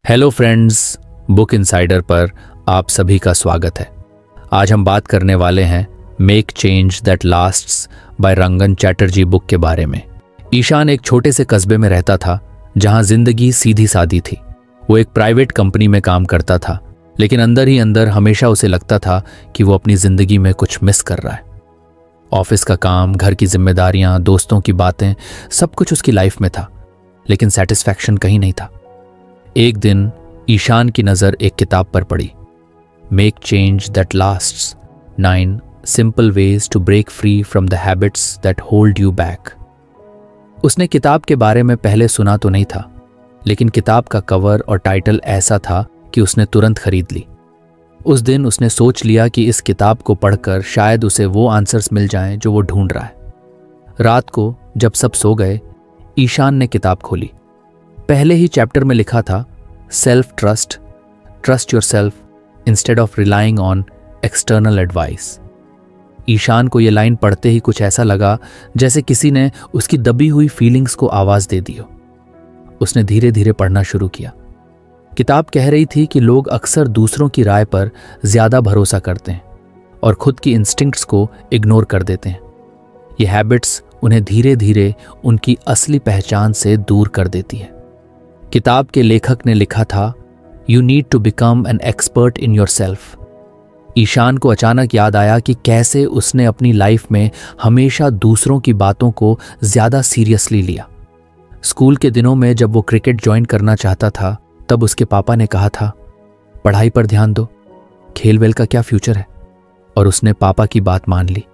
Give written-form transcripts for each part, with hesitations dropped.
Hello friends, book insider पर आप सभी का स्वागत है। आज हम बात करने वाले हैं make change that lasts by Rangan Chatterjee book के बारे में। ईशान एक छोटे से कस्बे में रहता था जहां जिंदगी सीधी सादी थी। वो एक प्राइवेट कंपनी में काम करता था, लेकिन अंदर ही अंदर हमेशा उसे लगता था कि वो अपनी जिंदगी में कुछ मिस कर रहा है। ऑफिस का काम, घर की जिम्मेदारियां, दोस्तों की बातें, सब कुछ उसकी लाइफ में था, लेकिन सेटिस्फैक्शन कहीं नहीं था। एक दिन ईशान की नज़र एक किताब पर पड़ी, make change that lasts 9 simple ways to break free from the habits that hold you back. उसने किताब के बारे में पहले सुना तो नहीं था, लेकिन किताब का कवर और टाइटल ऐसा था कि उसने तुरंत खरीद ली। उस दिन उसने सोच लिया कि इस किताब को पढ़कर शायद उसे वो आंसर्स मिल जाएं जो वो ढूंढ रहा है। रात को जब सब सो गए, ईशान ने किताब खोली। पहले ही चैप्टर में लिखा था, self trust yourself instead of relying on external advice. Ishaan को यह लाइन पढ़ते ही कुछ ऐसा लगा जैसे किसी ने उसकी दबी हुई फीलिंग्स को आवाज दे दी हो। उसने धीरे धीरे पढ़ना शुरू किया। किताब कह रही थी कि लोग अक्सर दूसरों की राय पर ज्यादा भरोसा करते हैं और खुद की इंस्टिंक्ट्स को इग्नोर कर देते हैं। ये हैबिट्स उन्हें धीरे धीरे उनकी असली पहचान से दूर कर देती है। किताब के लेखक ने लिखा था, you need to become an expert in your self. Ishaan को अचानक याद आया कि कैसे उसने अपनी लाइफ में हमेशा दूसरों की बातों को ज्यादा सीरियसली लिया। स्कूल के दिनों में जब वो क्रिकेट ज्वाइन करना चाहता था, तब उसके पापा ने कहा था, पढ़ाई पर ध्यान दो, खेल वेल का क्या फ्यूचर है। और उसने पापा की बात मान ली।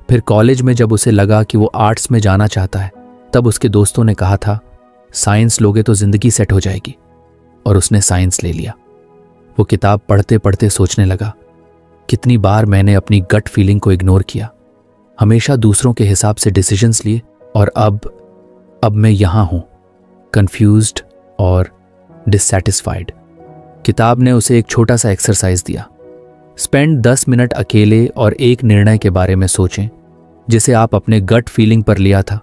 फिर कॉलेज में जब उसे लगा कि वो आर्ट्स में जाना चाहता है, तब उसके दोस्तों ने कहा था, साइंस लोगे तो जिंदगी सेट हो जाएगी, और उसने साइंस ले लिया। वो किताब पढ़ते पढ़ते सोचने लगा, कितनी बार मैंने अपनी गट फीलिंग को इग्नोर किया, हमेशा दूसरों के हिसाब से डिसीजंस लिए, और अब मैं यहां हूं, कंफ्यूज्ड और डिससैटिस्फाइड। किताब ने उसे एक छोटा सा एक्सरसाइज दिया, स्पेंड 10 मिनट अकेले और एक निर्णय के बारे में सोचें जिसे आप अपने गट फीलिंग पर लिया था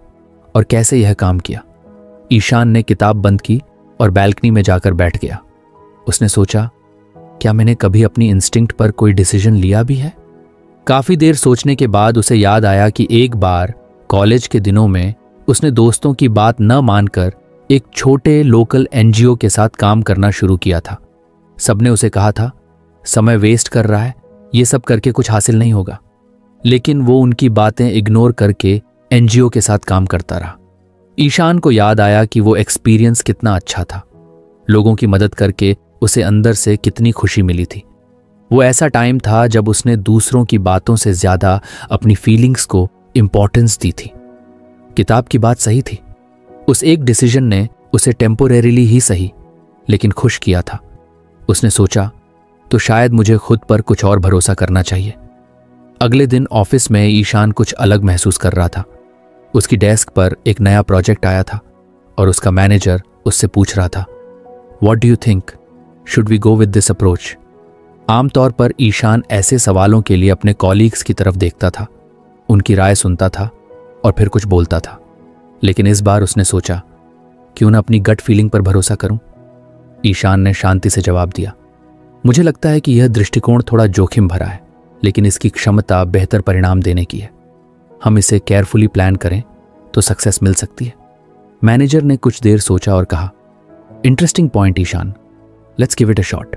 और कैसे यह काम किया। ईशान ने किताब बंद की और बैल्कनी में जाकर बैठ गया। उसने सोचा, क्या मैंने कभी अपनी इंस्टिंक्ट पर कोई डिसीजन लिया भी है? काफी देर सोचने के बाद उसे याद आया कि एक बार कॉलेज के दिनों में उसने दोस्तों की बात न मानकर एक छोटे लोकल एनजीओ के साथ काम करना शुरू किया था। सबने उसे कहा था, समय वेस्ट कर रहा है, ये सब करके कुछ हासिल नहीं होगा। लेकिन वो उनकी बातें इग्नोर करके एनजीओ के साथ काम करता रहा। ईशान को याद आया कि वो एक्सपीरियंस कितना अच्छा था। लोगों की मदद करके उसे अंदर से कितनी खुशी मिली थी। वो ऐसा टाइम था जब उसने दूसरों की बातों से ज्यादा अपनी फीलिंग्स को इंपॉर्टेंस दी थी। किताब की बात सही थी। उस एक डिसीजन ने उसे टेम्पोरेरीली ही सही, लेकिन खुश किया था। उसने सोचा, तो शायद मुझे खुद पर कुछ और भरोसा करना चाहिए। अगले दिन ऑफिस में ईशान कुछ अलग महसूस कर रहा था। उसकी डेस्क पर एक नया प्रोजेक्ट आया था और उसका मैनेजर उससे पूछ रहा था, what do you think, should we go with this approach? आमतौर पर ईशान ऐसे सवालों के लिए अपने कॉलीग्स की तरफ देखता था, उनकी राय सुनता था और फिर कुछ बोलता था। लेकिन इस बार उसने सोचा, क्यों ना अपनी गट फीलिंग पर भरोसा करूं? ईशान ने शांति से जवाब दिया, मुझे लगता है कि यह दृष्टिकोण थोड़ा जोखिम भरा है, लेकिन इसकी क्षमता बेहतर परिणाम देने की है। हम इसे केयरफुली प्लान करें तो सक्सेस मिल सकती है। मैनेजर ने कुछ देर सोचा और कहा, interesting point Ishaan, let's give it a shot.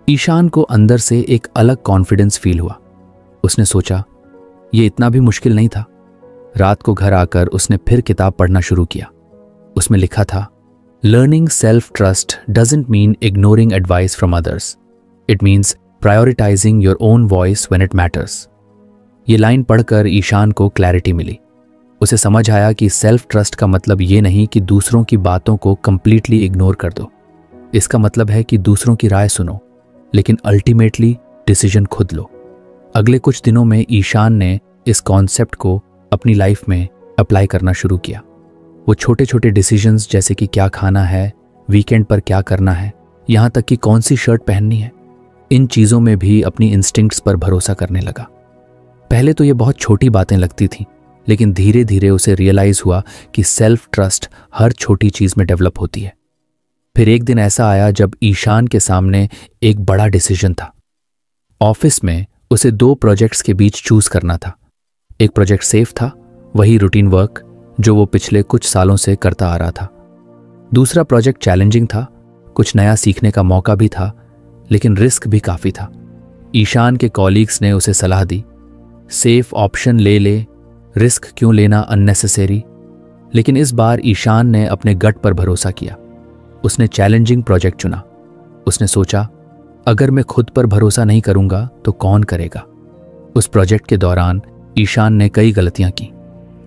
Ishaan को अंदर से एक अलग कॉन्फिडेंस फील हुआ। उसने सोचा, यह इतना भी मुश्किल नहीं था। रात को घर आकर उसने फिर किताब पढ़ना शुरू किया। उसमें लिखा था, learning self trust doesn't mean ignoring advice from others, it means prioritising your own voice when it matters. ये लाइन पढ़कर ईशान को क्लैरिटी मिली। उसे समझ आया कि सेल्फ ट्रस्ट का मतलब ये नहीं कि दूसरों की बातों को कंप्लीटली इग्नोर कर दो। इसका मतलब है कि दूसरों की राय सुनो, लेकिन अल्टीमेटली डिसीजन खुद लो। अगले कुछ दिनों में ईशान ने इस कॉन्सेप्ट को अपनी लाइफ में अप्लाई करना शुरू किया। वो छोटे छोटे डिसीजंस, जैसे कि क्या खाना है, वीकेंड पर क्या करना है, यहाँ तक कि कौन सी शर्ट पहननी है, इन चीज़ों में भी अपनी इंस्टिंक्ट्स पर भरोसा करने लगा। पहले तो ये बहुत छोटी बातें लगती थीं, लेकिन धीरे धीरे उसे रियलाइज हुआ कि सेल्फ ट्रस्ट हर छोटी चीज़ में डेवलप होती है। फिर एक दिन ऐसा आया जब ईशान के सामने एक बड़ा डिसीजन था। ऑफिस में उसे 2 प्रोजेक्ट्स के बीच चूज करना था। एक प्रोजेक्ट सेफ था, वही रूटीन वर्क जो वो पिछले कुछ सालों से करता आ रहा था। दूसरा प्रोजेक्ट चैलेंजिंग था, कुछ नया सीखने का मौका भी था, लेकिन रिस्क भी काफ़ी था। ईशान के कॉलीग्स ने उसे सलाह दी, सेफ ऑप्शन ले, रिस्क क्यों लेना अननेसेसरी। लेकिन इस बार ईशान ने अपने गट पर भरोसा किया। उसने चैलेंजिंग प्रोजेक्ट चुना। उसने सोचा, अगर मैं खुद पर भरोसा नहीं करूंगा तो कौन करेगा। उस प्रोजेक्ट के दौरान ईशान ने कई गलतियां की,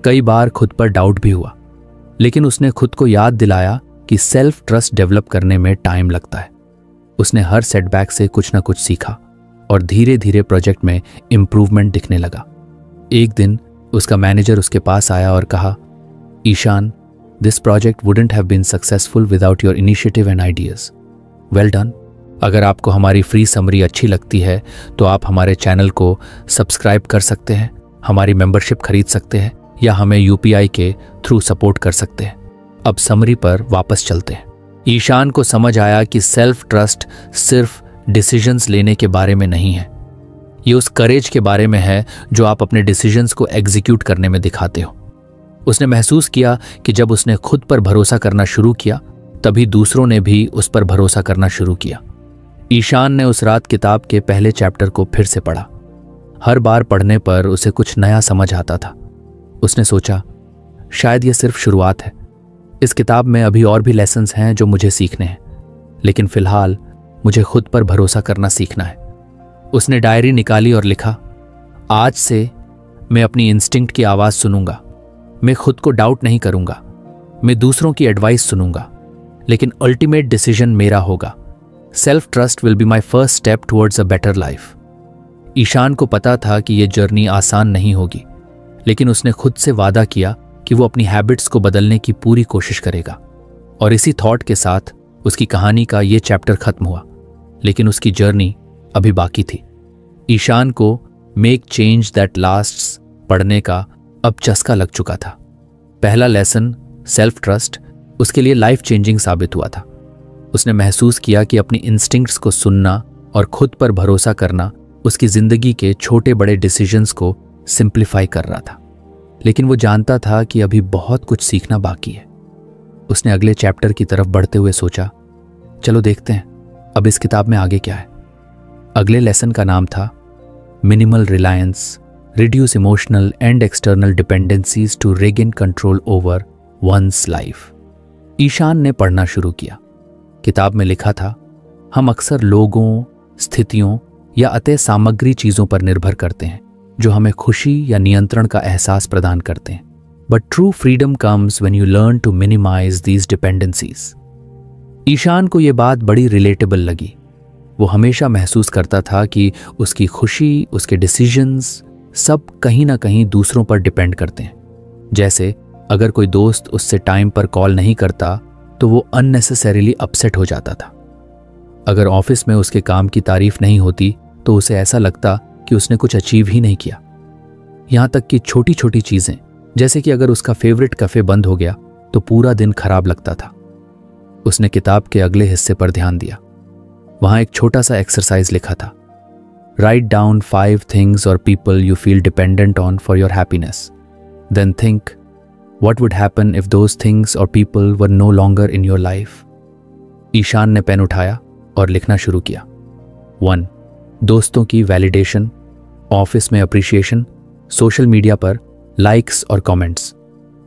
कई बार खुद पर डाउट भी हुआ, लेकिन उसने खुद को याद दिलाया कि सेल्फ ट्रस्ट डेवलप करने में टाइम लगता है। उसने हर सेटबैक से कुछ ना कुछ सीखा और धीरे धीरे प्रोजेक्ट में इंप्रूवमेंट दिखने लगा। एक दिन उसका मैनेजर उसके पास आया और कहा, Ishaan, this project wouldn't have been successful without your initiative and ideas. Well done. अगर आपको हमारी फ्री समरी अच्छी लगती है तो आप हमारे चैनल को सब्सक्राइब कर सकते हैं, हमारी मेंबरशिप खरीद सकते हैं या हमें यूपीआई के थ्रू सपोर्ट कर सकते हैं। अब समरी पर वापस चलते हैं। ईशान को समझ आया कि सेल्फ ट्रस्ट सिर्फ डिसीजंस लेने के बारे में नहीं है, ये उस करेज के बारे में है जो आप अपने डिसीजंस को एग्जीक्यूट करने में दिखाते हो। उसने महसूस किया कि जब उसने खुद पर भरोसा करना शुरू किया तभी दूसरों ने भी उस पर भरोसा करना शुरू किया। ईशान ने उस रात किताब के पहले चैप्टर को फिर से पढ़ा। हर बार पढ़ने पर उसे कुछ नया समझ आता था। उसने सोचा, शायद ये सिर्फ शुरुआत है, इस किताब में अभी और भी लेसन्स हैं जो मुझे सीखने हैं, लेकिन फिलहाल मुझे खुद पर भरोसा करना सीखना है। उसने डायरी निकाली और लिखा, आज से मैं अपनी इंस्टिंक्ट की आवाज़ सुनूंगा। मैं खुद को डाउट नहीं करूंगा, मैं दूसरों की एडवाइस सुनूंगा, लेकिन अल्टीमेट डिसीजन मेरा होगा। Self trust will be my first step towards a better life. Ishaan को पता था कि यह जर्नी आसान नहीं होगी, लेकिन उसने खुद से वादा किया कि वो अपनी हैबिट्स को बदलने की पूरी कोशिश करेगा। और इसी थॉट के साथ उसकी कहानी का ये चैप्टर खत्म हुआ, लेकिन उसकी जर्नी अभी बाकी थी। ईशान को मेक चेंज दैट लास्ट्स पढ़ने का अब चस्का लग चुका था। पहला लेसन, सेल्फ ट्रस्ट, उसके लिए लाइफ चेंजिंग साबित हुआ था। उसने महसूस किया कि अपनी इंस्टिंक्ट्स को सुनना और खुद पर भरोसा करना उसकी जिंदगी के छोटे बड़े डिसीजंस को सिंप्लीफाई कर रहा था। लेकिन वो जानता था कि अभी बहुत कुछ सीखना बाकी है। उसने अगले चैप्टर की तरफ बढ़ते हुए सोचा, चलो देखते हैं अब इस किताब में आगे क्या है। अगले लेसन का नाम था minimal reliance, reduce emotional and external dependencies to regain control over one's life. Ishan ने पढ़ना शुरू किया। किताब में लिखा था, हम अक्सर लोगों, स्थितियों या अतः सामग्री चीजों पर निर्भर करते हैं जो हमें खुशी या नियंत्रण का एहसास प्रदान करते हैं। But true freedom comes when you learn to minimise these dependencies. Ishaan को यह बात बड़ी रिलेटेबल लगी। वो हमेशा महसूस करता था कि उसकी खुशी, उसके डिसीजंस सब कहीं ना कहीं दूसरों पर डिपेंड करते हैं। जैसे अगर कोई दोस्त उससे टाइम पर कॉल नहीं करता तो वो अननेसेसरीली अपसेट हो जाता था। अगर ऑफिस में उसके काम की तारीफ नहीं होती तो उसे ऐसा लगता कि उसने कुछ अचीव ही नहीं किया। यहाँ तक कि छोटी छोटी चीजें, जैसे कि अगर उसका फेवरेट कैफे बंद हो गया तो पूरा दिन खराब लगता था। उसने किताब के अगले हिस्से पर ध्यान दिया। वहां एक छोटा सा एक्सरसाइज लिखा था, write down 5 things or people you feel dependent on for your happiness, then think what would happen if those things or people were no longer in your life. Ishan ने पेन उठाया और लिखना शुरू किया। 1. दोस्तों की वैलिडेशन, ऑफिस में appreciation, social media पर लाइक्स और कमेंट्स।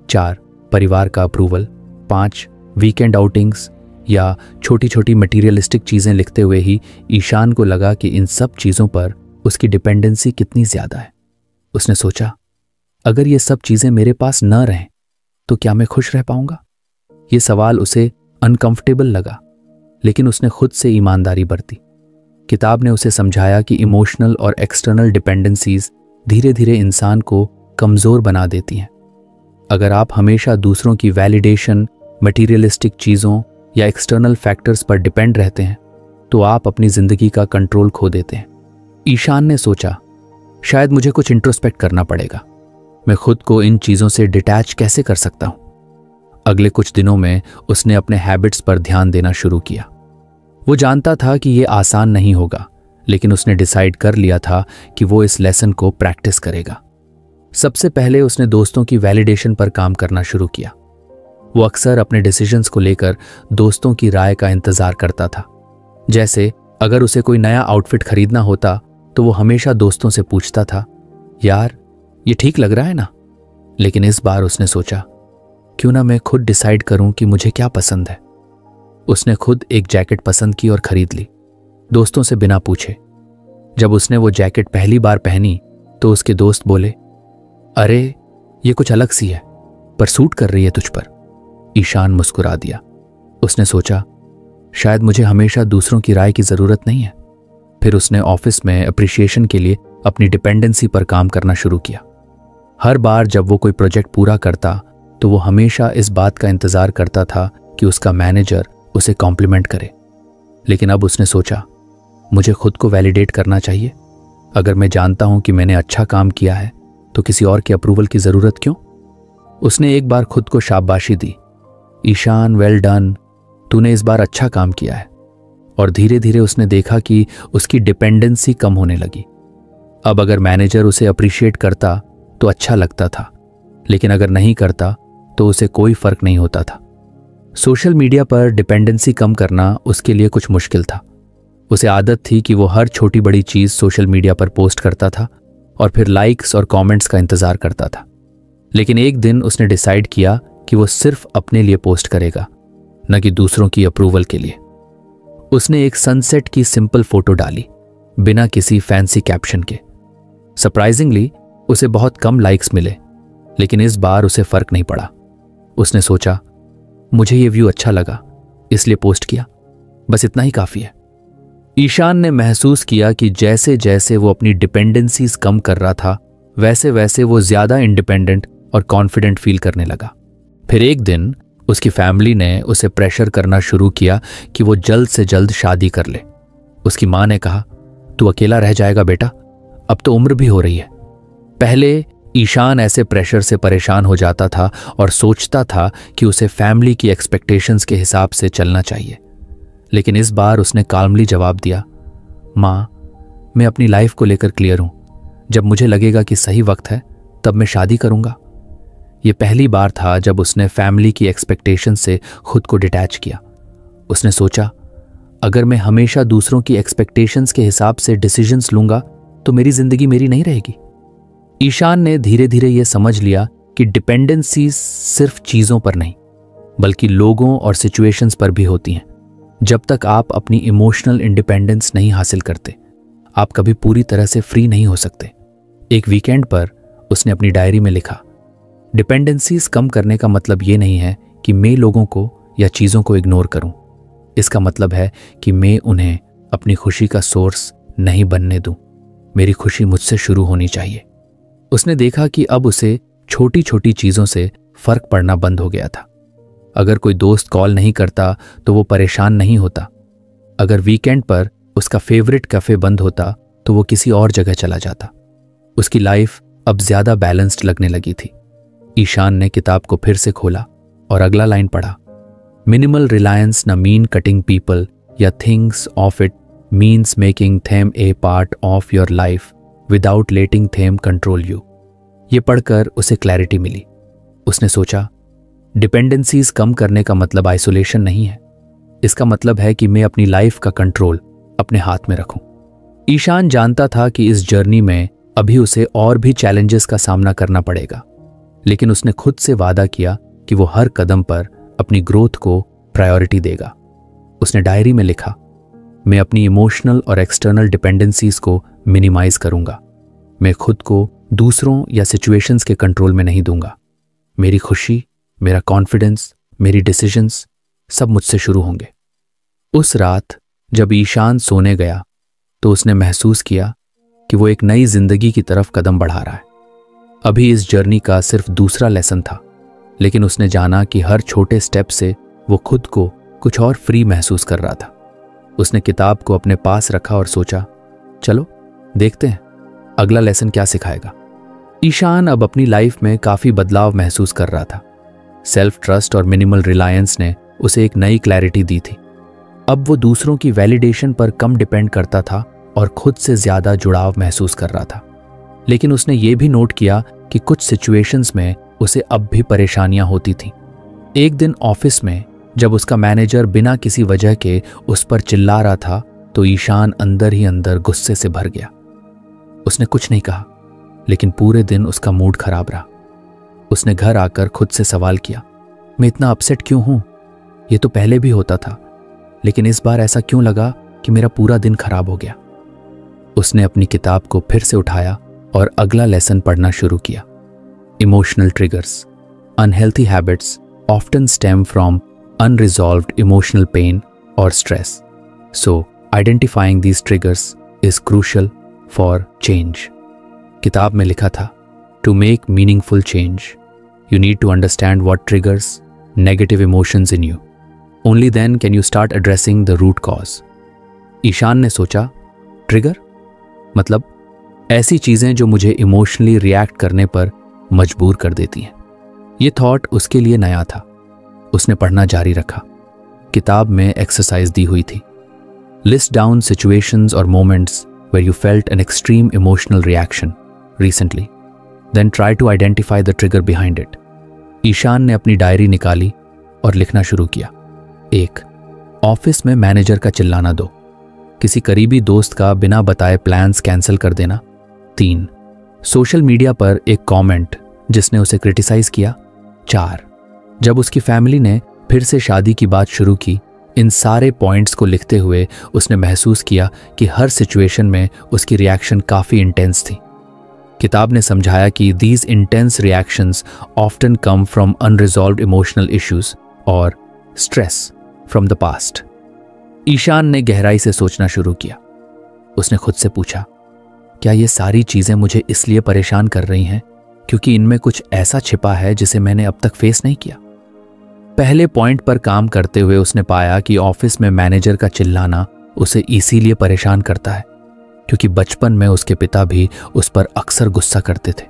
4. परिवार का अप्रूवल। 5. वीकेंड आउटिंग्स या छोटी छोटी मटीरियलिस्टिक चीज़ें लिखते हुए ही ईशान को लगा कि इन सब चीज़ों पर उसकी डिपेंडेंसी कितनी ज़्यादा है। उसने सोचा, अगर ये सब चीज़ें मेरे पास न रहें तो क्या मैं खुश रह पाऊंगा? ये सवाल उसे अनकंफर्टेबल लगा, लेकिन उसने खुद से ईमानदारी बरती। किताब ने उसे समझाया कि इमोशनल और एक्सटर्नल डिपेंडेंसीज धीरे धीरे इंसान को कमज़ोर बना देती हैं। अगर आप हमेशा दूसरों की वैलिडेशन, मटीरियलिस्टिक चीज़ों या एक्सटर्नल फैक्टर्स पर डिपेंड रहते हैं तो आप अपनी ज़िंदगी का कंट्रोल खो देते हैं। ईशान ने सोचा, शायद मुझे कुछ इंट्रोस्पेक्ट करना पड़ेगा। मैं खुद को इन चीज़ों से डिटैच कैसे कर सकता हूँ? अगले कुछ दिनों में उसने अपने हैबिट्स पर ध्यान देना शुरू किया। वो जानता था कि ये आसान नहीं होगा, लेकिन उसने डिसाइड कर लिया था कि वो इस लेसन को प्रैक्टिस करेगा। सबसे पहले उसने दोस्तों की वैलिडेशन पर काम करना शुरू किया। वो अक्सर अपने डिसीजंस को लेकर दोस्तों की राय का इंतजार करता था। जैसे अगर उसे कोई नया आउटफिट खरीदना होता तो वो हमेशा दोस्तों से पूछता था, यार ये ठीक लग रहा है ना? लेकिन इस बार उसने सोचा, क्यों ना मैं खुद डिसाइड करूं कि मुझे क्या पसंद है। उसने खुद एक जैकेट पसंद की और खरीद ली, दोस्तों से बिना पूछे। जब उसने वो जैकेट पहली बार पहनी तो उसके दोस्त बोले, अरे ये कुछ अलग सी है, पर सूट कर रही है तुझ पर। ईशान मुस्कुरा दिया। उसने सोचा, शायद मुझे हमेशा दूसरों की राय की जरूरत नहीं है। फिर उसने ऑफिस में अप्रिसिएशन के लिए अपनी डिपेंडेंसी पर काम करना शुरू किया। हर बार जब वो कोई प्रोजेक्ट पूरा करता तो वो हमेशा इस बात का इंतजार करता था कि उसका मैनेजर उसे कॉम्प्लीमेंट करे। लेकिन अब उसने सोचा, मुझे खुद को वैलिडेट करना चाहिए। अगर मैं जानता हूं कि मैंने अच्छा काम किया है तो किसी और के अप्रूवल की जरूरत क्यों? उसने एक बार खुद को शाबाशी दी, ईशान वेल डन, तूने इस बार अच्छा काम किया है। और धीरे धीरे उसने देखा कि उसकी डिपेंडेंसी कम होने लगी। अब अगर मैनेजर उसे अप्रिशिएट करता तो अच्छा लगता था, लेकिन अगर नहीं करता तो उसे कोई फर्क नहीं होता था। सोशल मीडिया पर डिपेंडेंसी कम करना उसके लिए कुछ मुश्किल था। उसे आदत थी कि वो हर छोटी बड़ी चीज सोशल मीडिया पर पोस्ट करता था और फिर लाइक्स और कमेंट्स का इंतजार करता था। लेकिन एक दिन उसने डिसाइड किया कि वो सिर्फ अपने लिए पोस्ट करेगा, न कि दूसरों की अप्रूवल के लिए। उसने एक सनसेट की सिंपल फोटो डाली, बिना किसी फैंसी कैप्शन के। सरप्राइजिंगली उसे बहुत कम लाइक्स मिले, लेकिन इस बार उसे फर्क नहीं पड़ा। उसने सोचा, मुझे ये व्यू अच्छा लगा इसलिए पोस्ट किया, बस इतना ही काफी है। ईशान ने महसूस किया कि जैसे जैसे वो अपनी डिपेंडेंसीज कम कर रहा था, वैसे वैसे वो ज्यादा इंडिपेंडेंट और कॉन्फिडेंट फील करने लगा। फिर एक दिन उसकी फैमिली ने उसे प्रेशर करना शुरू किया कि वो जल्द से जल्द शादी कर ले। उसकी मां ने कहा, तू अकेला रह जाएगा बेटा, अब तो उम्र भी हो रही है। पहले ईशान ऐसे प्रेशर से परेशान हो जाता था और सोचता था कि उसे फैमिली की एक्सपेक्टेशंस के हिसाब से चलना चाहिए। लेकिन इस बार उसने काल्मली जवाब दिया, मां, मैं अपनी लाइफ को लेकर क्लियर हूं। जब मुझे लगेगा कि सही वक्त है तब मैं शादी करूंगा। यह पहली बार था जब उसने फैमिली की एक्सपेक्टेशन से खुद को डिटैच किया। उसने सोचा, अगर मैं हमेशा दूसरों की एक्सपेक्टेशंस के हिसाब से डिसीजंस लूंगा तो मेरी जिंदगी मेरी नहीं रहेगी। ईशान ने धीरे धीरे यह समझ लिया कि डिपेंडेंसी सिर्फ चीजों पर नहीं, बल्कि लोगों और सिचुएशंस पर भी होती हैं। जब तक आप अपनी इमोशनल इंडिपेंडेंस नहीं हासिल करते, आप कभी पूरी तरह से फ्री नहीं हो सकते। एक वीकेंड पर उसने अपनी डायरी में लिखा, डिपेंडेंसीज कम करने का मतलब ये नहीं है कि मैं लोगों को या चीज़ों को इग्नोर करूं। इसका मतलब है कि मैं उन्हें अपनी खुशी का सोर्स नहीं बनने दूं। मेरी खुशी मुझसे शुरू होनी चाहिए। उसने देखा कि अब उसे छोटी छोटी चीज़ों से फर्क पड़ना बंद हो गया था। अगर कोई दोस्त कॉल नहीं करता तो वो परेशान नहीं होता। अगर वीकेंड पर उसका फेवरेट कैफे बंद होता तो वो किसी और जगह चला जाता। उसकी लाइफ अब ज्यादा बैलेंस्ड लगने लगी थी। ईशान ने किताब को फिर से खोला और अगला लाइन पढ़ा, मिनिमल रिलायंस न मीन कटिंग पीपल या things off it means making them a part of your life without letting them control you. ये पढ़कर उसे क्लैरिटी मिली। उसने सोचा, डिपेंडेंसीज कम करने का मतलब आइसोलेशन नहीं है। इसका मतलब है कि मैं अपनी लाइफ का कंट्रोल अपने हाथ में रखूं। ईशान जानता था कि इस जर्नी में अभी उसे और भी चैलेंजेस का सामना करना पड़ेगा, लेकिन उसने खुद से वादा किया कि वो हर कदम पर अपनी ग्रोथ को प्रायोरिटी देगा। उसने डायरी में लिखा, मैं अपनी इमोशनल और एक्सटर्नल डिपेंडेंसीज को मिनिमाइज करूंगा। मैं खुद को दूसरों या सिचुएशंस के कंट्रोल में नहीं दूंगा। मेरी खुशी, मेरा कॉन्फिडेंस, मेरी डिसीजंस सब मुझसे शुरू होंगे। उस रात जब ईशान सोने गया तो उसने महसूस किया कि वो एक नई जिंदगी की तरफ कदम बढ़ा रहा है। अभी इस जर्नी का सिर्फ दूसरा लेसन था, लेकिन उसने जाना कि हर छोटे स्टेप से वो खुद को कुछ और फ्री महसूस कर रहा था। उसने किताब को अपने पास रखा और सोचा, चलो देखते हैं अगला लेसन क्या सिखाएगा। ईशान अब अपनी लाइफ में काफी बदलाव महसूस कर रहा था। सेल्फ ट्रस्ट और मिनिमल रिलायंस ने उसे एक नई क्लैरिटी दी थी। अब वो दूसरों की वैलिडेशन पर कम डिपेंड करता था और खुद से ज़्यादा जुड़ाव महसूस कर रहा था। लेकिन उसने ये भी नोट किया कि कुछ सिचुएशंस में उसे अब भी परेशानियां होती थीं। एक दिन ऑफिस में जब उसका मैनेजर बिना किसी वजह के उस पर चिल्ला रहा था तो ईशान अंदर ही अंदर गुस्से से भर गया। उसने कुछ नहीं कहा, लेकिन पूरे दिन उसका मूड खराब रहा। उसने घर आकर खुद से सवाल किया, मैं इतना अपसेट क्यों हूं? ये तो पहले भी होता था, लेकिन इस बार ऐसा क्यों लगा कि मेरा पूरा दिन खराब हो गया? उसने अपनी किताब को फिर से उठाया और अगला लेसन पढ़ना शुरू किया। Emotional triggers, unhealthy habits often stem from unresolved emotional pain or stress. So, identifying these triggers is crucial for change. किताब में लिखा था, To make meaningful change, you need to understand what triggers negative emotions in you. Only then can you start addressing the root cause. Ishan ने सोचा, trigger मतलब ऐसी चीजें जो मुझे इमोशनली रिएक्ट करने पर मजबूर कर देती हैं। ये थॉट उसके लिए नया था। उसने पढ़ना जारी रखा। किताब में एक्सरसाइज दी हुई थी। लिस्ट डाउन सिचुएशंस और moments where you felt an extreme emotional reaction recently, then try to identify the trigger behind it. Ishaan ने अपनी डायरी निकाली और लिखना शुरू किया। 1. ऑफिस में मैनेजर का चिल्लाना। 2. किसी करीबी दोस्त का बिना बताए प्लान्स कैंसिल कर देना। 3. सोशल मीडिया पर एक कमेंट जिसने उसे क्रिटिसाइज किया। 4. जब उसकी फैमिली ने फिर से शादी की बात शुरू की। इन सारे पॉइंट्स को लिखते हुए उसने महसूस किया कि हर सिचुएशन में उसकी रिएक्शन काफ़ी इंटेंस थी। किताब ने समझाया कि these intense reactions often come from unresolved emotional issues और stress from the past. Ishan ने गहराई से सोचना शुरू किया। उसने खुद से पूछा, क्या ये सारी चीज़ें मुझे इसलिए परेशान कर रही हैं क्योंकि इनमें कुछ ऐसा छिपा है जिसे मैंने अब तक फेस नहीं किया? पहले पॉइंट पर काम करते हुए उसने पाया कि ऑफिस में मैनेजर का चिल्लाना उसे इसीलिए परेशान करता है क्योंकि बचपन में उसके पिता भी उस पर अक्सर गुस्सा करते थे।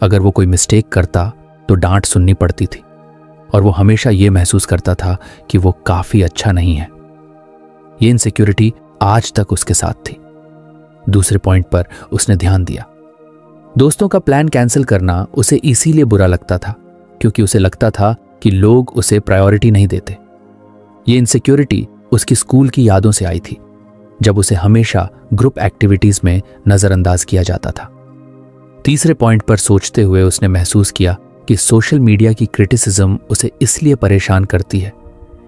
अगर वो कोई मिस्टेक करता तो डांट सुननी पड़ती थी और वो हमेशा ये महसूस करता था कि वो काफ़ी अच्छा नहीं है। ये इनसिक्योरिटी आज तक उसके साथ थी। दूसरे पॉइंट पर उसने ध्यान दिया। दोस्तों का प्लान कैंसिल करना उसे इसीलिए बुरा लगता था क्योंकि उसे लगता था कि लोग उसे प्रायोरिटी नहीं देते। ये इनसिक्योरिटी उसकी स्कूल की यादों से आई थी, जब उसे हमेशा ग्रुप एक्टिविटीज में नजरअंदाज किया जाता था। तीसरे पॉइंट पर सोचते हुए उसने महसूस किया कि सोशल मीडिया की क्रिटिसिज्म उसे इसलिए परेशान करती है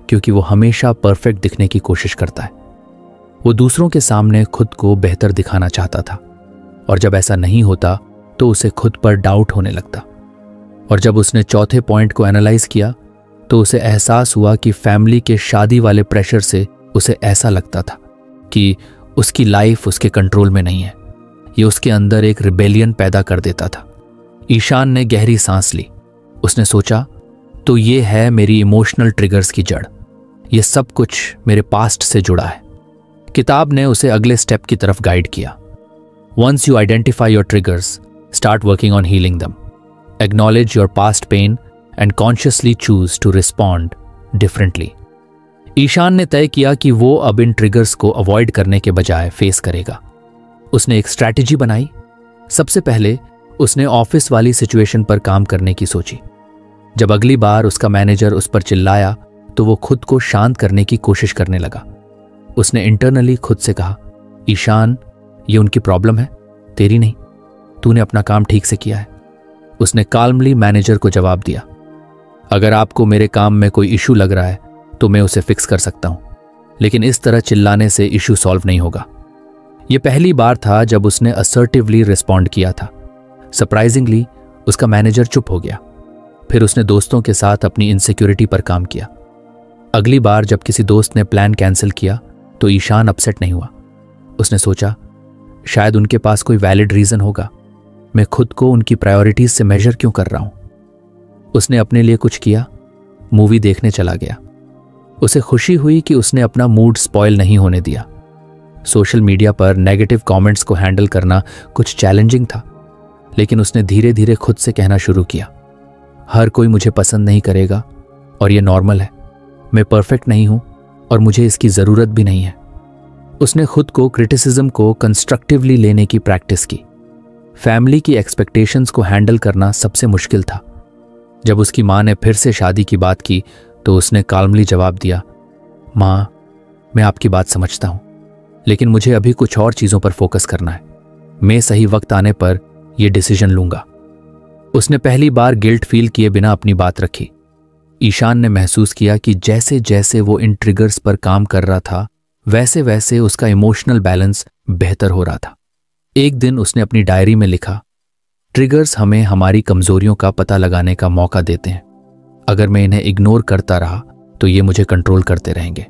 क्योंकि वो हमेशा परफेक्ट दिखने की कोशिश करता है। वो दूसरों के सामने खुद को बेहतर दिखाना चाहता था और जब ऐसा नहीं होता तो उसे खुद पर डाउट होने लगता। और जब उसने चौथे पॉइंट को एनालाइज किया तो उसे एहसास हुआ कि फैमिली के शादी वाले प्रेशर से उसे ऐसा लगता था कि उसकी लाइफ उसके कंट्रोल में नहीं है। ये उसके अंदर एक रिबेलियन पैदा कर देता था। ईशान ने गहरी सांस ली। उसने सोचा, तो ये है मेरी इमोशनल ट्रिगर्स की जड़। ये सब कुछ मेरे पास्ट से जुड़ा है। किताब ने उसे अगले स्टेप की तरफ गाइड किया। Once you identify your triggers, start working on healing them. Acknowledge your past pain and consciously choose to respond differently. Ishaan ने तय किया कि वो अब इन ट्रिगर्स को अवॉइड करने के बजाय फेस करेगा। उसने एक स्ट्रैटेजी बनाई। सबसे पहले उसने ऑफिस वाली सिचुएशन पर काम करने की सोची। जब अगली बार उसका मैनेजर उस पर चिल्लाया तो वो खुद को शांत करने की कोशिश करने लगा। उसने इंटरनली खुद से कहा, ईशान, ये उनकी प्रॉब्लम है, तेरी नहीं। तूने अपना काम ठीक से किया है। उसने काल्मली मैनेजर को जवाब दिया, अगर आपको मेरे काम में कोई इशू लग रहा है तो मैं उसे फिक्स कर सकता हूं, लेकिन इस तरह चिल्लाने से इशू सॉल्व नहीं होगा। यह पहली बार था जब उसने असर्टिवली रिस्पॉन्ड किया था। सरप्राइजिंगली उसका मैनेजर चुप हो गया। फिर उसने दोस्तों के साथ अपनी इनसिक्योरिटी पर काम किया। अगली बार जब किसी दोस्त ने प्लान कैंसिल किया तो ईशान अपसेट नहीं हुआ। उसने सोचा, शायद उनके पास कोई वैलिड रीजन होगा, मैं खुद को उनकी प्रायोरिटीज से मेजर क्यों कर रहा हूं। उसने अपने लिए कुछ किया, मूवी देखने चला गया। उसे खुशी हुई कि उसने अपना मूड स्पॉइल नहीं होने दिया। सोशल मीडिया पर नेगेटिव कमेंट्स को हैंडल करना कुछ चैलेंजिंग था, लेकिन उसने धीरे धीरे खुद से कहना शुरू किया, हर कोई मुझे पसंद नहीं करेगा और ये नॉर्मल है। मैं परफेक्ट नहीं हूं और मुझे इसकी ज़रूरत भी नहीं है। उसने खुद को क्रिटिसिज्म को कंस्ट्रक्टिवली लेने की प्रैक्टिस की। फैमिली की एक्सपेक्टेशंस को हैंडल करना सबसे मुश्किल था। जब उसकी माँ ने फिर से शादी की बात की तो उसने काल्मली जवाब दिया, माँ, मैं आपकी बात समझता हूँ, लेकिन मुझे अभी कुछ और चीज़ों पर फोकस करना है। मैं सही वक्त आने पर यह डिसीजन लूंगा। उसने पहली बार गिल्ट फील किए बिना अपनी बात रखी। ईशान ने महसूस किया कि जैसे जैसे वो इन ट्रिगर्स पर काम कर रहा था, वैसे वैसे उसका इमोशनल बैलेंस बेहतर हो रहा था। एक दिन उसने अपनी डायरी में लिखा, ट्रिगर्स हमें हमारी कमजोरियों का पता लगाने का मौका देते हैं। अगर मैं इन्हें इग्नोर करता रहा तो ये मुझे कंट्रोल करते रहेंगे,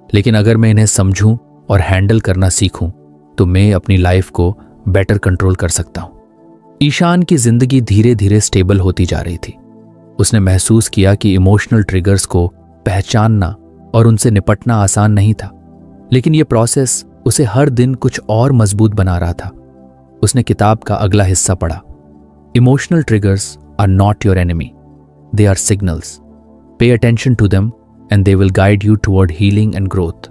लेकिन अगर मैं इन्हें समझूं और हैंडल करना सीखूं तो मैं अपनी लाइफ को बेटर कंट्रोल कर सकता हूं। ईशान की जिंदगी धीरे धीरे स्टेबल होती जा रही थी। उसने महसूस किया कि इमोशनल ट्रिगर्स को पहचानना और उनसे निपटना आसान नहीं था, लेकिन यह प्रोसेस उसे हर दिन कुछ और मजबूत बना रहा था। उसने किताब का अगला हिस्सा पढ़ा, emotional triggers are not your enemy, they are signals, pay attention to them and they will guide you toward healing and growth.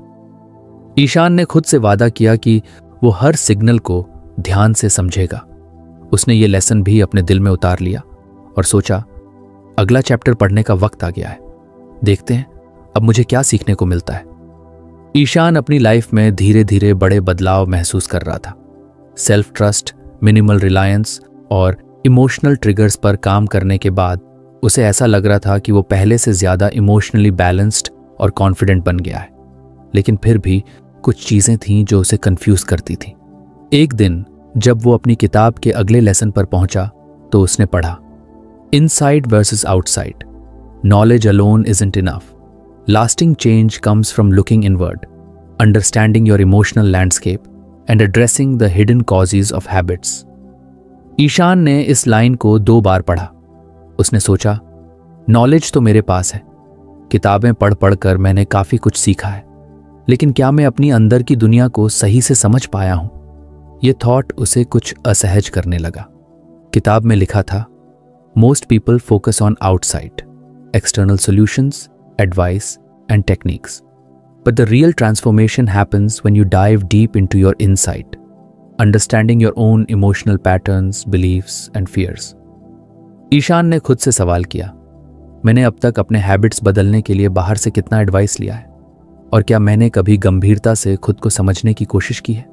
Ishaan ने खुद से वादा किया कि वो हर सिग्नल को ध्यान से समझेगा। उसने ये लेसन भी अपने दिल में उतार लिया और सोचा, अगला चैप्टर पढ़ने का वक्त आ गया है, देखते हैं अब मुझे क्या सीखने को मिलता है। ईशान अपनी लाइफ में धीरे धीरे बड़े बदलाव महसूस कर रहा था। सेल्फ ट्रस्ट, मिनिमल रिलायंस और इमोशनल ट्रिगर्स पर काम करने के बाद उसे ऐसा लग रहा था कि वो पहले से ज्यादा इमोशनली बैलेंस्ड और कॉन्फिडेंट बन गया है। लेकिन फिर भी कुछ चीजें थीं जो उसे कंफ्यूज करती थी। एक दिन जब वो अपनी किताब के अगले लेसन पर पहुंचा तो उसने पढ़ा, inside versus outside, knowledge alone isn't enough, lasting change comes from looking inward, understanding your emotional landscape and addressing the hidden causes of habits। Ishaan ने इस लाइन को 2 बार पढ़ा। उसने सोचा, नॉलेज तो मेरे पास है, किताबें पढ़ पढ़ कर मैंने काफी कुछ सीखा है, लेकिन क्या मैं अपनी अंदर की दुनिया को सही से समझ पाया हूं? यह थॉट उसे कुछ असहज करने लगा। किताब में लिखा था, most people focus on outside, external solutions, advice and techniques, but the real transformation happens when you dive deep into your inside, understanding your own emotional patterns, beliefs and fears। Ishaan ने खुद से सवाल किया, मैंने अब तक अपने हैबिट्स बदलने के लिए बाहर से कितना एडवाइस लिया है और क्या मैंने कभी गंभीरता से खुद को समझने की कोशिश की है?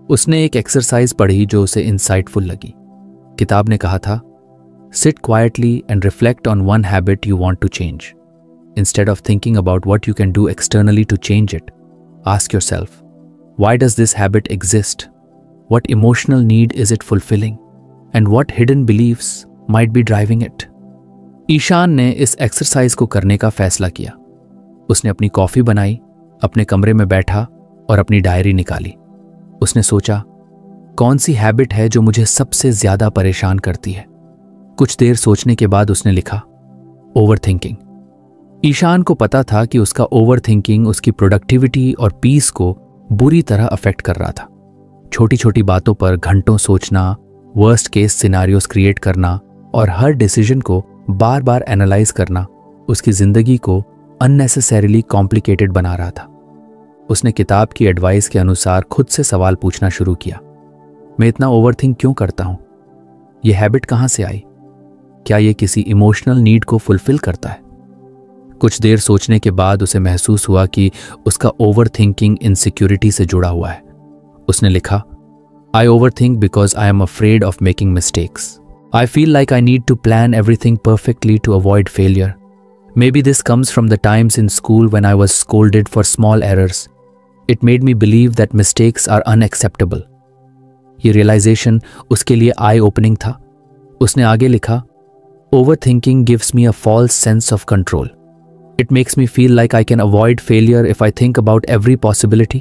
उसने एक एक्सरसाइज पढ़ी जो उसे इंसाइटफुल लगी। किताब ने कहा था, sit quietly and reflect on one habit you want to change. Instead of thinking about what you can do externally to change it, ask yourself, why does this habit exist? What emotional need is it fulfilling? And what hidden beliefs might be driving it? Ishaan ने इस exercise को करने का फैसला किया। उसने अपनी coffee बनाई, अपने कमरे में बैठा और अपनी डायरी निकाली। उसने सोचा, कौन सी हैबिट है जो मुझे सबसे ज्यादा परेशान करती है? कुछ देर सोचने के बाद उसने लिखा, ओवरथिंकिंग। ईशान को पता था कि उसका ओवरथिंकिंग उसकी प्रोडक्टिविटी और पीस को बुरी तरह अफेक्ट कर रहा था। छोटी छोटी बातों पर घंटों सोचना, वर्स्ट केस सिनारियोस क्रिएट करना और हर डिसीजन को बार बार एनालाइज करना उसकी जिंदगी को अननेसेसरीली कॉम्प्लिकेटेड बना रहा था। उसने किताब की एडवाइस के अनुसार खुद से सवाल पूछना शुरू किया, मैं इतना ओवरथिंक क्यों करता हूं? यह हैबिट कहां से आई? क्या यह किसी इमोशनल नीड को फुलफिल करता है? कुछ देर सोचने के बाद उसे महसूस हुआ कि उसका ओवरथिंकिंग इनसिक्योरिटी से जुड़ा हुआ है। उसने लिखा, I overthink because I am afraid of making mistakes. I feel like I need to plan everything perfectly to avoid failure. Maybe this comes from the times in school when I was scolded for small errors. It made me believe that mistakes are unacceptable. ये realization उसके लिए eye-opening था। उसने आगे लिखा, Overthinking gives me a false sense of control. It makes me feel like I can avoid failure if I think about every possibility.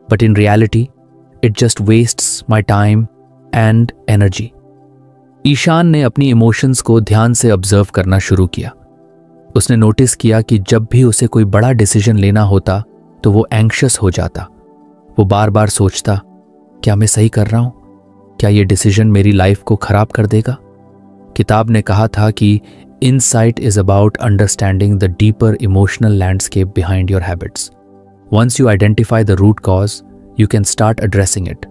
But in reality, it just wastes my time and energy. Ishan ने अपनी emotions को ध्यान से observe करना शुरू किया। उसने notice किया कि जब भी उसे कोई बड़ा डिसीजन लेना होता तो वो एंग्शियस हो जाता। वो बार बार सोचता, क्या मैं सही कर रहा हूं? क्या ये डिसीजन मेरी लाइफ को खराब कर देगा? किताब ने कहा था कि insight is about understanding the deeper emotional landscape behind your habits. Once you identify the root cause you can start addressing it.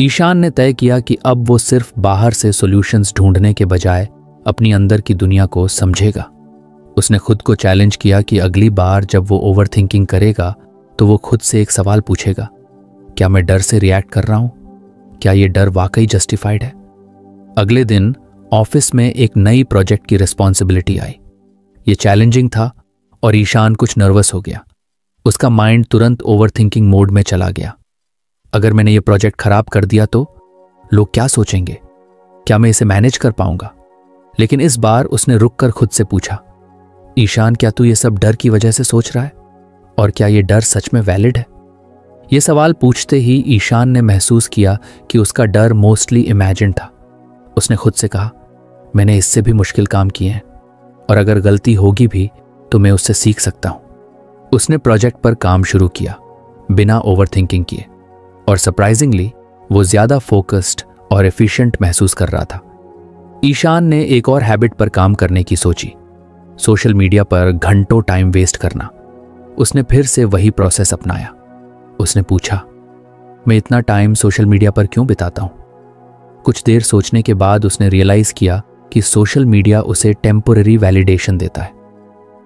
Ishaan ने तय किया कि अब वो सिर्फ बाहर से सॉल्यूशंस ढूंढने के बजाय अपनी अंदर की दुनिया को समझेगा. उसने खुद को चैलेंज किया कि अगली बार जब वो ओवरथिंकिंग करेगा तो वो खुद से एक सवाल पूछेगा, क्या मैं डर से रिएक्ट कर रहा हूं? क्या ये डर वाकई जस्टिफाइड है? अगले दिन ऑफिस में एक नई प्रोजेक्ट की रिस्पॉन्सिबिलिटी आई. ये चैलेंजिंग था और ईशान कुछ नर्वस हो गया. उसका माइंड तुरंत ओवरथिंकिंग मोड में चला गया. अगर मैंने ये प्रोजेक्ट खराब कर दिया तो लोग क्या सोचेंगे? क्या मैं इसे मैनेज कर पाऊंगा? लेकिन इस बार उसने रुककर खुद से पूछा, ईशान, क्या तू ये सब डर की वजह से सोच रहा है? और क्या ये डर सच में वैलिड है? ये सवाल पूछते ही ईशान ने महसूस किया कि उसका डर मोस्टली इमेजिन था. उसने खुद से कहा, मैंने इससे भी मुश्किल काम किए हैं और अगर गलती होगी भी तो मैं उससे सीख सकता हूं. उसने प्रोजेक्ट पर काम शुरू किया बिना ओवरथिंकिंग किए और सरप्राइजिंगली वो ज्यादा फोकस्ड और एफिशिएंट महसूस कर रहा था. ईशान ने एक और हैबिट पर काम करने की सोची, सोशल मीडिया पर घंटों टाइम वेस्ट करना. उसने फिर से वही प्रोसेस अपनाया. उसने पूछा, मैं इतना टाइम सोशल मीडिया पर क्यों बिताता हूं? कुछ देर सोचने के बाद उसने रियलाइज किया कि सोशल मीडिया उसे टेम्पोररी वैलिडेशन देता है.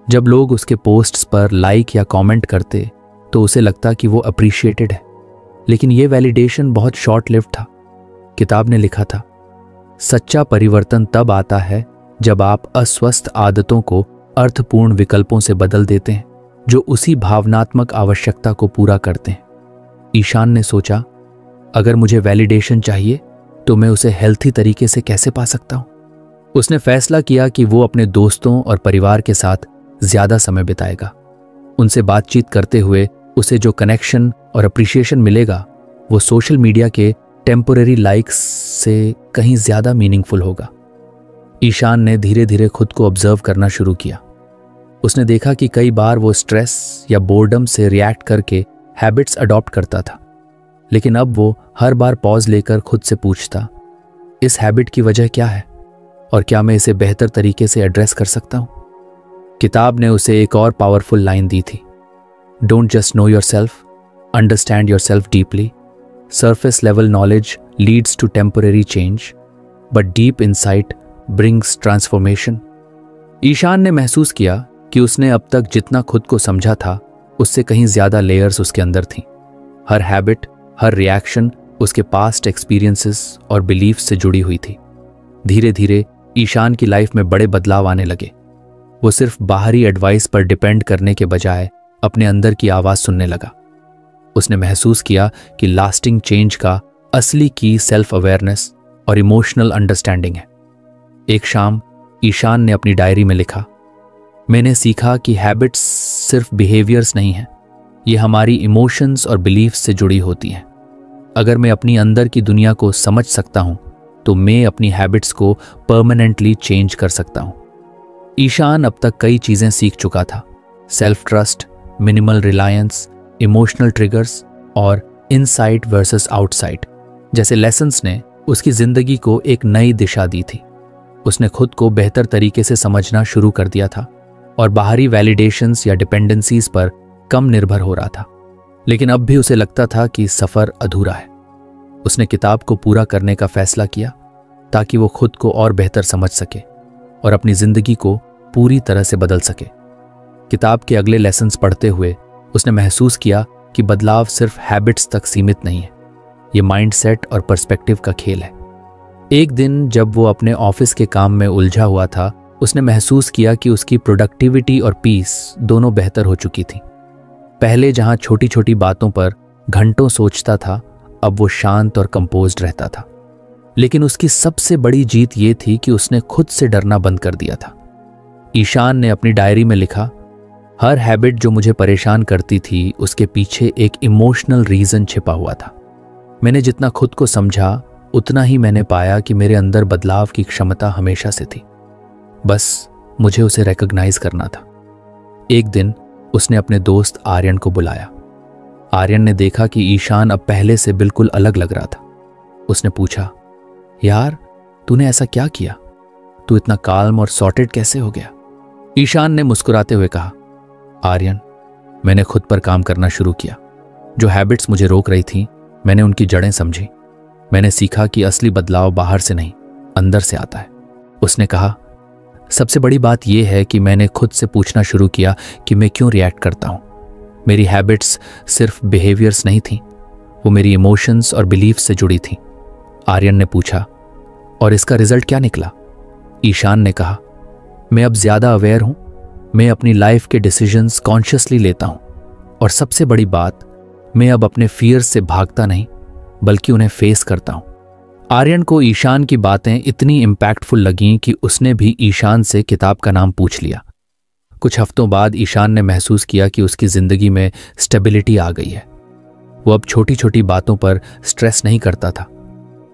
जब लोग उसके पोस्ट्स पर लाइक या कमेंट करते तो उसे लगता कि वो अप्रिशिएटेड है, लेकिन ये वैलिडेशन बहुत शॉर्ट लिव्ड था. किताब ने लिखा था, सच्चा परिवर्तन तब आता है जब आप अस्वस्थ आदतों को अर्थपूर्ण विकल्पों से बदल देते हैं जो उसी भावनात्मक आवश्यकता को पूरा करते हैं. ईशान ने सोचा, अगर मुझे वैलिडेशन चाहिए तो मैं उसे हेल्थी तरीके से कैसे पा सकता हूं? उसने फैसला किया कि वो अपने दोस्तों और परिवार के साथ ज्यादा समय बिताएगा. उनसे बातचीत करते हुए उसे जो कनेक्शन और अप्रिशिएशन मिलेगा वो सोशल मीडिया के टेम्पोररी लाइक्स से कहीं ज्यादा मीनिंगफुल होगा. ईशान ने धीरे धीरे खुद को ऑब्जर्व करना शुरू किया. उसने देखा कि कई बार वो स्ट्रेस या बोर्डम से रिएक्ट करके हैबिट्स अडॉप्ट करता था, लेकिन अब वो हर बार पॉज लेकर खुद से पूछता, इस हैबिट की वजह क्या है और क्या मैं इसे बेहतर तरीके से एड्रेस कर सकता हूं? किताब ने उसे एक और पावरफुल लाइन दी थी, don't just know yourself, understand yourself deeply. Surface level knowledge leads to temporary change but deep insight brings transformation. Ishaan ने महसूस किया कि उसने अब तक जितना खुद को समझा था उससे कहीं ज्यादा लेयर्स उसके अंदर थीं. हर हैबिट, हर रिएक्शन उसके पास्ट एक्सपीरियंसेस और बिलीफ से जुड़ी हुई थी. धीरे धीरे ईशान की लाइफ में बड़े बदलाव आने लगे. वो सिर्फ बाहरी एडवाइस पर डिपेंड करने के बजाय अपने अंदर की आवाज सुनने लगा. उसने महसूस किया कि लास्टिंग चेंज का असली की सेल्फ अवेयरनेस और इमोशनल अंडरस्टैंडिंग है. एक शाम ईशान ने अपनी डायरी में लिखा, मैंने सीखा कि हैबिट्स सिर्फ बिहेवियर्स नहीं हैं, ये हमारी इमोशंस और बिलीफ्स से जुड़ी होती हैं. अगर मैं अपनी अंदर की दुनिया को समझ सकता हूं तो मैं अपनी हैबिट्स को परमानेंटली चेंज कर सकता हूं. ईशान अब तक कई चीजें सीख चुका था, self trust, minimal Reliance, emotional triggers और इनसाइड वर्सेस आउटसाइड जैसे लेसन्स ने उसकी जिंदगी को एक नई दिशा दी थी. उसने खुद को बेहतर तरीके से समझना शुरू कर दिया था और बाहरी वैलिडेशंस या डिपेंडेंसीज पर कम निर्भर हो रहा था. लेकिन अब भी उसे लगता था कि सफर अधूरा है. उसने किताब को पूरा करने का फैसला किया ताकि वो खुद को और बेहतर समझ सके और अपनी जिंदगी को पूरी तरह से बदल सके. किताब के अगले लेसन्स पढ़ते हुए उसने महसूस किया कि बदलाव सिर्फ हैबिट्स तक सीमित नहीं है, ये माइंडसेट और पर्सपेक्टिव का खेल है. एक दिन जब वो अपने ऑफिस के काम में उलझा हुआ था, उसने महसूस किया कि उसकी प्रोडक्टिविटी और पीस दोनों बेहतर हो चुकी थी. पहले जहां छोटी छोटी बातों पर घंटों सोचता था, अब वो शांत और कंपोज्ड रहता था. लेकिन उसकी सबसे बड़ी जीत ये थी कि उसने खुद से डरना बंद कर दिया था. ईशान ने अपनी डायरी में लिखा, हर हैबिट जो मुझे परेशान करती थी उसके पीछे एक इमोशनल रीजन छिपा हुआ था. मैंने जितना खुद को समझा उतना ही मैंने पाया कि मेरे अंदर बदलाव की क्षमता हमेशा से थी, बस मुझे उसे रिकॉग्नाइज करना था. एक दिन उसने अपने दोस्त आर्यन को बुलाया. आर्यन ने देखा कि ईशान अब पहले से बिल्कुल अलग लग रहा था. उसने पूछा, यार तूने ऐसा क्या किया? तू इतना काल्म और सॉर्टेड कैसे हो गया? ईशान ने मुस्कुराते हुए कहा, आर्यन, मैंने खुद पर काम करना शुरू किया। जो हैबिट्स मुझे रोक रही थी, मैंने उनकी जड़ें समझी। मैंने सीखा कि असली बदलाव बाहर से नहीं, अंदर से आता है। उसने कहा, सबसे बड़ी बात यह है कि मैंने खुद से पूछना शुरू किया कि मैं क्यों रिएक्ट करता हूं। मेरी हैबिट्स सिर्फ बिहेवियर्स नहीं थी, वो मेरी इमोशंस और बिलीफ से जुड़ी थी। आर्यन ने पूछा, और इसका रिजल्ट क्या निकला? ईशान ने कहा, मैं अब ज्यादा अवेयर हूं, मैं अपनी लाइफ के डिसीजंस कॉन्शियसली लेता हूं, और सबसे बड़ी बात, मैं अब अपने फियर्स से भागता नहीं बल्कि उन्हें फेस करता हूं। आर्यन को ईशान की बातें इतनी इम्पैक्टफुल लगीं कि उसने भी ईशान से किताब का नाम पूछ लिया। कुछ हफ्तों बाद ईशान ने महसूस किया कि उसकी जिंदगी में स्टेबिलिटी आ गई है। वो अब छोटी छोटी बातों पर स्ट्रेस नहीं करता था।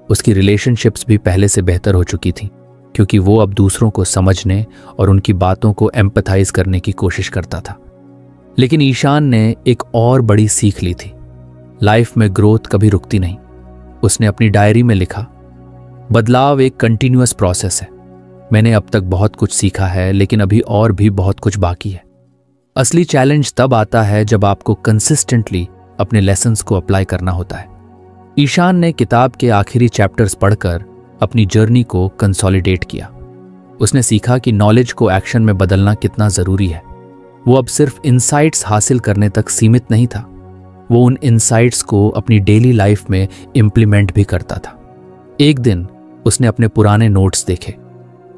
उसकी रिलेशनशिप्स भी पहले से बेहतर हो चुकी थी, क्योंकि वो अब दूसरों को समझने और उनकी बातों को एम्पैथाइज करने की कोशिश करता था। लेकिन ईशान ने एक और बड़ी सीख ली थी, लाइफ में ग्रोथ कभी रुकती नहीं। उसने अपनी डायरी में लिखा, बदलाव एक कंटिन्यूअस प्रोसेस है। मैंने अब तक बहुत कुछ सीखा है, लेकिन अभी और भी बहुत कुछ बाकी है। असली चैलेंज तब आता है जब आपको कंसिस्टेंटली अपने लेसन्स को अप्लाई करना होता है। ईशान ने किताब के आखिरी चैप्टर्स पढ़कर अपनी जर्नी को कंसोलिडेट किया। उसने सीखा कि नॉलेज को एक्शन में बदलना कितना जरूरी है। वो अब सिर्फ इनसाइट्स हासिल करने तक सीमित नहीं था, वो उन इनसाइट्स को अपनी डेली लाइफ में इम्प्लीमेंट भी करता था। एक दिन उसने अपने पुराने नोट्स देखे।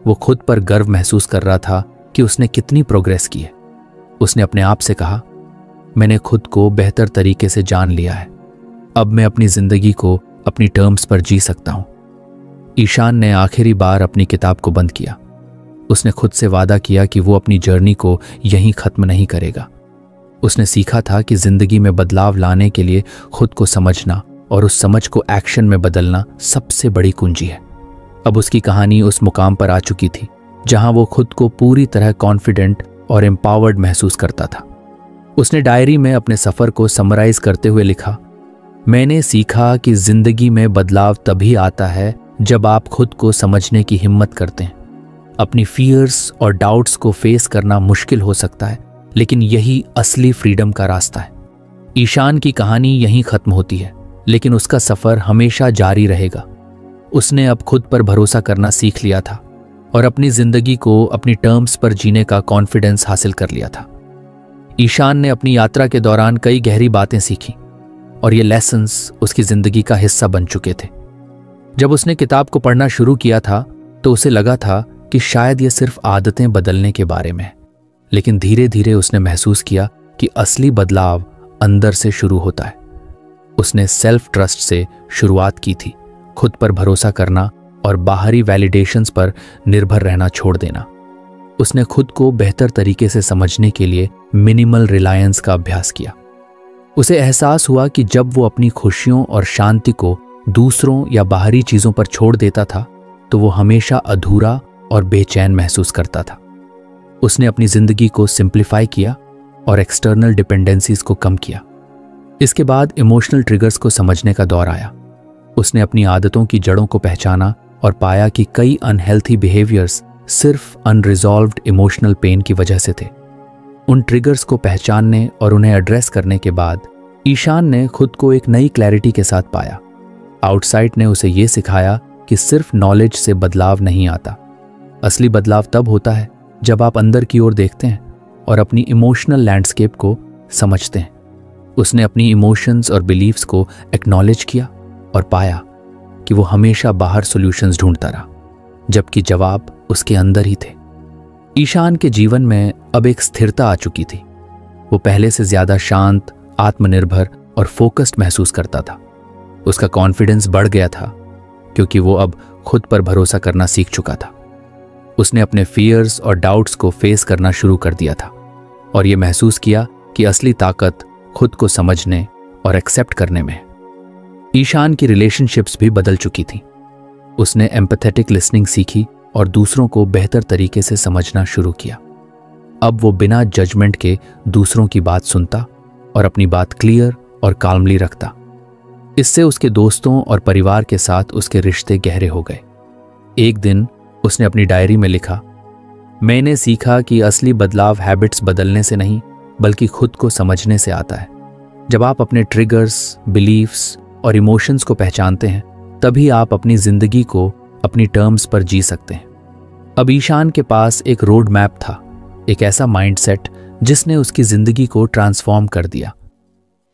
वो खुद पर गर्व महसूस कर रहा था कि उसने कितनी प्रोग्रेस की है। उसने अपने आप से कहा, मैंने खुद को बेहतर तरीके से जान लिया है, अब मैं अपनी जिंदगी को अपनी टर्म्स पर जी सकता हूं। ईशान ने आखिरी बार अपनी किताब को बंद किया। उसने खुद से वादा किया कि वो अपनी जर्नी को यहीं खत्म नहीं करेगा। उसने सीखा था कि जिंदगी में बदलाव लाने के लिए खुद को समझना और उस समझ को एक्शन में बदलना सबसे बड़ी कुंजी है। अब उसकी कहानी उस मुकाम पर आ चुकी थी जहां वो खुद को पूरी तरह कॉन्फिडेंट और एम्पावर्ड महसूस करता था। उसने डायरी में अपने सफर को समराइज करते हुए लिखा, मैंने सीखा कि जिंदगी में बदलाव तभी आता है जब आप खुद को समझने की हिम्मत करते हैं। अपनी फियर्स और डाउट्स को फेस करना मुश्किल हो सकता है, लेकिन यही असली फ्रीडम का रास्ता है। ईशान की कहानी यहीं खत्म होती है, लेकिन उसका सफर हमेशा जारी रहेगा। उसने अब खुद पर भरोसा करना सीख लिया था और अपनी जिंदगी को अपनी टर्म्स पर जीने का कॉन्फिडेंस हासिल कर लिया था। ईशान ने अपनी यात्रा के दौरान कई गहरी बातें सीखी और ये लेसन्स उसकी जिंदगी का हिस्सा बन चुके थे। जब उसने किताब को पढ़ना शुरू किया था तो उसे लगा था कि शायद ये सिर्फ आदतें बदलने के बारे में है, लेकिन धीरे धीरे उसने महसूस किया कि असली बदलाव अंदर से शुरू होता है। उसने सेल्फ ट्रस्ट से शुरुआत की थी, खुद पर भरोसा करना और बाहरी वैलिडेशंस पर निर्भर रहना छोड़ देना। उसने खुद को बेहतर तरीके से समझने के लिए मिनिमल रिलायंस का अभ्यास किया। उसे एहसास हुआ कि जब वो अपनी खुशियों और शांति को दूसरों या बाहरी चीजों पर छोड़ देता था तो वो हमेशा अधूरा और बेचैन महसूस करता था। उसने अपनी जिंदगी को सिंप्लीफाई किया और एक्सटर्नल डिपेंडेंसीज को कम किया। इसके बाद इमोशनल ट्रिगर्स को समझने का दौर आया। उसने अपनी आदतों की जड़ों को पहचाना और पाया कि कई अनहेल्थी बिहेवियर्स सिर्फ अनरिजॉल्व्ड इमोशनल पेन की वजह से थे। उन ट्रिगर्स को पहचानने और उन्हें एड्रेस करने के बाद ईशान ने खुद को एक नई क्लैरिटी के साथ पाया। आउटसाइड ने उसे ये सिखाया कि सिर्फ नॉलेज से बदलाव नहीं आता। असली बदलाव तब होता है जब आप अंदर की ओर देखते हैं और अपनी इमोशनल लैंडस्केप को समझते हैं। उसने अपनी इमोशंस और बिलीव्स को एक्नॉलेज किया और पाया कि वो हमेशा बाहर सॉल्यूशंस ढूंढता रहा, जबकि जवाब उसके अंदर ही थे। ईशान के जीवन में अब एक स्थिरता आ चुकी थी। वो पहले से ज्यादा शांत, आत्मनिर्भर और फोकस्ड महसूस करता था। उसका कॉन्फिडेंस बढ़ गया था क्योंकि वो अब खुद पर भरोसा करना सीख चुका था। उसने अपने फियर्स और डाउट्स को फेस करना शुरू कर दिया था और ये महसूस किया कि असली ताकत खुद को समझने और एक्सेप्ट करने में है। ईशान की रिलेशनशिप्स भी बदल चुकी थी। उसने एम्पैथेटिक लिसनिंग सीखी और दूसरों को बेहतर तरीके से समझना शुरू किया। अब वो बिना जजमेंट के दूसरों की बात सुनता और अपनी बात क्लियर और काल्मली रखता। इससे उसके दोस्तों और परिवार के साथ उसके रिश्ते गहरे हो गए। एक दिन उसने अपनी डायरी में लिखा, मैंने सीखा कि असली बदलाव हैबिट्स बदलने से नहीं बल्कि खुद को समझने से आता है। जब आप अपने ट्रिगर्स, बिलीफ्स और इमोशंस को पहचानते हैं तभी आप अपनी जिंदगी को अपनी टर्म्स पर जी सकते हैं। अब ईशान के पास एक रोड मैप था, एक ऐसा माइंडसेट जिसने उसकी जिंदगी को ट्रांसफॉर्म कर दिया।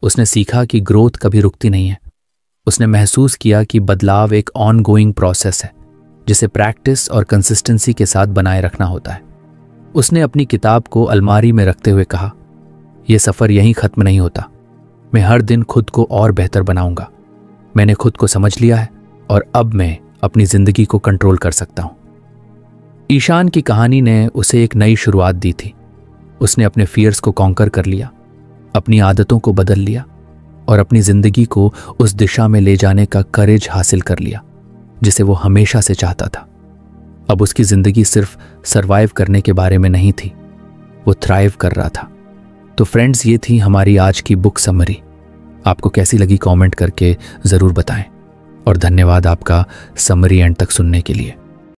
उसने सीखा कि ग्रोथ कभी रुकती नहीं है। उसने महसूस किया कि बदलाव एक ऑनगोइंग प्रोसेस है जिसे प्रैक्टिस और कंसिस्टेंसी के साथ बनाए रखना होता है। उसने अपनी किताब को अलमारी में रखते हुए कहा, यह सफ़र यहीं ख़त्म नहीं होता। मैं हर दिन खुद को और बेहतर बनाऊंगा। मैंने खुद को समझ लिया है और अब मैं अपनी ज़िंदगी को कंट्रोल कर सकता हूं। ईशान की कहानी ने उसे एक नई शुरुआत दी थी। उसने अपने फियर्स को कॉन्कर कर लिया, अपनी आदतों को बदल लिया और अपनी ज़िंदगी को उस दिशा में ले जाने का करेज हासिल कर लिया जिसे वो हमेशा से चाहता था। अब उसकी ज़िंदगी सिर्फ सरवाइव करने के बारे में नहीं थी, वो थ्राइव कर रहा था। तो फ्रेंड्स, ये थी हमारी आज की बुक समरी। आपको कैसी लगी कमेंट करके ज़रूर बताएं और धन्यवाद आपका समरी एंड तक सुनने के लिए।